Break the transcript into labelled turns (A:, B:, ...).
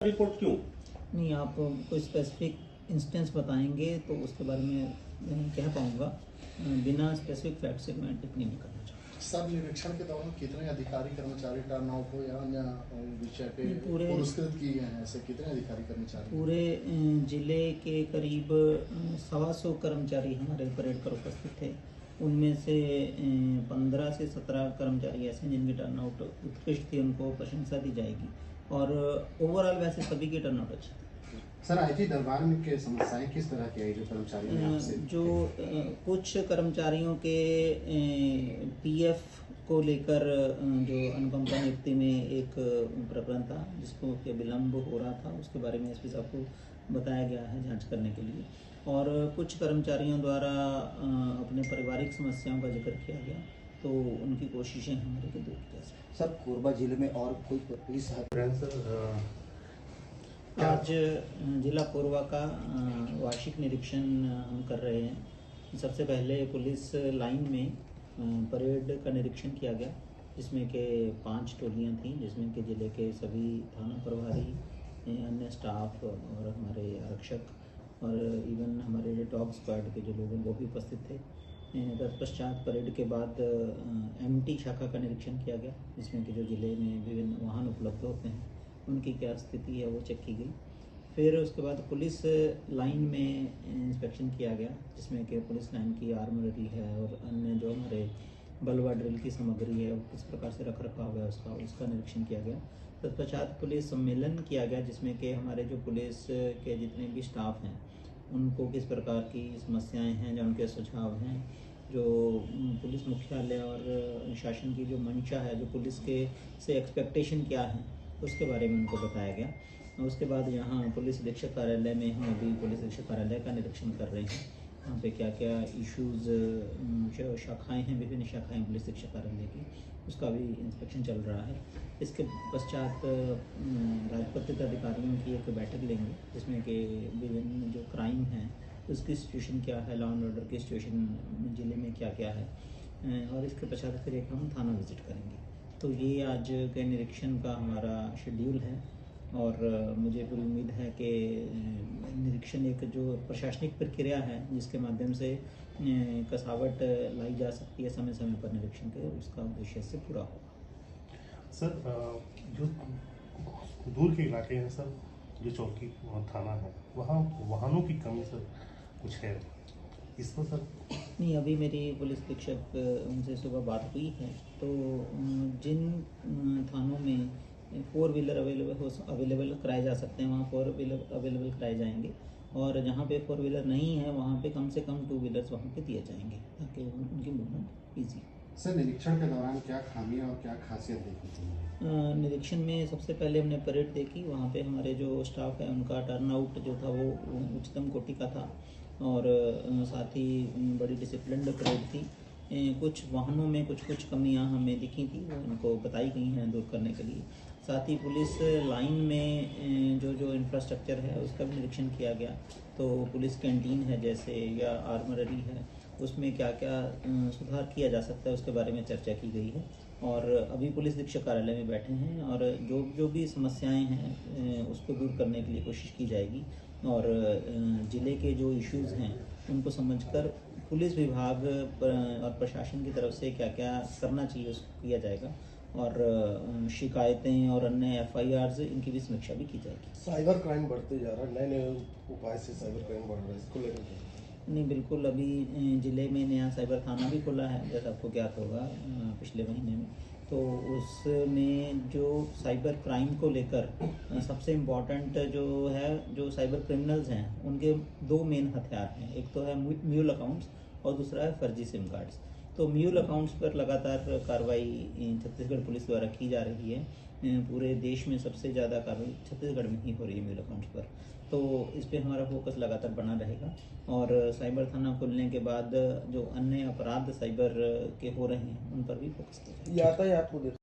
A: Report क्यों?
B: नहीं, आप कोई स्पेसिफिक इंस्टेंस बताएंगे तो उसके बारे में नहीं कह पाऊँगा। बिना स्पेसिफिक फैक्ट से मैं टिप्पणी नहीं करना चाहूँगा।
C: सब निरीक्षण के दौरान कितने अधिकारी कर्मचारी टर्न आउट हो या अन्य विषय पे पुरस्कृत किए गए हैं? ऐसे कितने अधिकारी कर्मचारी?
B: पूरे जिले के करीब 125 कर्मचारी हमारे परेड पर उपस्थित थे। उनमें से 15 से 17 कर्मचारी ऐसे हैं जिनकी टर्न आउट उत्कृष्ट थी, उनको प्रशंसा दी जाएगी। और ओवरऑल वैसे सभी की टर्न आउट अच्छी थी।
D: सर, आईटी दरबार में के समस्याएं किस तरह की आई जो कर्मचारियों ने आपसे?
B: जो कुछ कर्मचारियों के पीएफ को लेकर जो अनुकंपा नियुक्ति में एक प्रकरण था जिसको के विलम्ब हो रहा था, उसके बारे में एसपी साहब को बताया गया है जांच करने के लिए। और कुछ कर्मचारियों द्वारा अपने पारिवारिक समस्याओं का जिक्र किया गया, तो उनकी कोशिशें हमारे को दूर की जा सकती।
D: सर, कोरबा जिले में और कोई पुलिस
B: आज जिला कोरबा का वार्षिक निरीक्षण हम कर रहे हैं। सबसे पहले पुलिस लाइन में परेड का निरीक्षण किया गया, जिसमें के 5 टोलियां थीं, जिसमें के जिले के सभी थाना प्रभारी, अन्य स्टाफ और हमारे आरक्षक और इवन हमारे डॉग स्क्वाड के जो लोग हैं वो भी उपस्थित थे। तत्पश्चात परेड के बाद एमटी शाखा का निरीक्षण किया गया, जिसमें कि जो जिले में विभिन्न वाहन उपलब्ध होते हैं उनकी क्या स्थिति है वो चेक की गई। फिर उसके बाद पुलिस लाइन में इंस्पेक्शन किया गया, जिसमें कि पुलिस लाइन की आर्मरी है और अन्य जो हमारे बलवा ड्रिल की सामग्री है वो किस प्रकार से रख रखाव है उसका निरीक्षण किया गया। तत्पश्चात पुलिस सम्मेलन किया गया, जिसमें कि हमारे जो पुलिस के जितने भी स्टाफ हैं उनको किस प्रकार की समस्याएं हैं, जो उनके सुझाव हैं, जो पुलिस मुख्यालय और शासन की जो मंशा है, जो पुलिस के से एक्सपेक्टेशन क्या है, उसके बारे में उनको बताया गया। उसके बाद यहाँ पुलिस अधीक्षक कार्यालय में हम अभी पुलिस अधीक्षक कार्यालय का निरीक्षण कर रहे हैं। वहाँ पे क्या क्या इश्यूज़, शाखाएँ हैं, विभिन्न शाखाएँ पुलिस अधीक्षक कार्यालय की, उसका भी इंस्पेक्शन चल रहा है। इसके पश्चात राजपत्रित अधिकारियों की एक बैठक लेंगे, जिसमें कि विभिन्न जो क्राइम है उसकी सिचुएशन क्या है, लॉ एंड ऑर्डर की सिचुएशन जिले में क्या क्या है, और इसके पश्चात फिर एक हम थाना विजिट करेंगे। तो ये आज के निरीक्षण का हमारा शेड्यूल है और मुझे पूरी उम्मीद है कि निरीक्षण एक जो प्रशासनिक प्रक्रिया है जिसके माध्यम से कसावट लाई जा सकती है समय समय पर निरीक्षण के, उसका उद्देश्य से पूरा होगा।
A: सर, जो दूर के इलाके हैं सर, जो चौकी थाना है, वहाँ वाहनों की कमी सर कुछ है इस पर सर?
B: नहीं, अभी मेरी पुलिस अधीक्षक उनसे सुबह बात हुई है, तो जिन थानों में 4 व्हीलर अवेलेबल कराए जा सकते हैं वहाँ 4 व्हीलर अवेलेबल कराए जाएंगे, और जहाँ पे 4 व्हीलर नहीं है वहाँ पे कम से कम 2 व्हीलर्स वहाँ पे दिए जाएंगे ताकि उनकी मूवमेंट ईजी।
D: सर, निरीक्षण के दौरान क्या खामियां और क्या खासियत देखी थी?
B: निरीक्षण में सबसे पहले हमने परेड देखी। वहाँ पे हमारे जो स्टाफ है उनका टर्नआउट जो था वो उच्चतम कोटि का था, और साथ ही बड़ी डिसिप्लिन्ड परेड थी। कुछ वाहनों में कुछ कमियां हमें दिखी थी, वो उनको बताई गई हैं दूर करने के लिए। साथ ही पुलिस लाइन में जो इंफ्रास्ट्रक्चर है उसका भी निरीक्षण किया गया। तो पुलिस कैंटीन है जैसे, या आर्मरी है, उसमें क्या क्या सुधार किया जा सकता है उसके बारे में चर्चा की गई है। और अभी पुलिस अधीक्षक कार्यालय में बैठे हैं और जो भी समस्याएं हैं उसको दूर करने के लिए कोशिश की जाएगी, और ज़िले के जो इश्यूज़ हैं उनको समझकर पुलिस विभाग और प्रशासन की तरफ से क्या क्या करना चाहिए उसको किया जाएगा, और शिकायतें और अन्य FIRs इनकी भी समीक्षा भी की जाएगी।
C: साइबर क्राइम बढ़ते जा रहा है, नए नए उपाय से साइबर क्राइम बढ़ रहा है, इसको लेकर?
B: नहीं, बिल्कुल, अभी ज़िले में नया साइबर थाना भी खुला है, जैसा आपको ज्ञात होगा पिछले महीने में। तो उसमें जो साइबर क्राइम को लेकर सबसे इम्पॉर्टेंट जो है, जो साइबर क्रिमिनल्स हैं उनके 2 मेन हथियार हैं। एक तो है म्यूल अकाउंट्स और दूसरा है फर्जी सिम कार्ड्स। तो म्यूल अकाउंट्स पर लगातार कार्रवाई छत्तीसगढ़ पुलिस द्वारा की जा रही है। पूरे देश में सबसे ज़्यादा कार्रवाई छत्तीसगढ़ में ही हो रही है म्यूल अकाउंट्स पर, तो इस पे हमारा फोकस लगातार बना रहेगा। और साइबर थाना खुलने के बाद जो अन्य अपराध साइबर के हो रहे हैं उन पर भी फोकस करेंगे।
C: यातायात को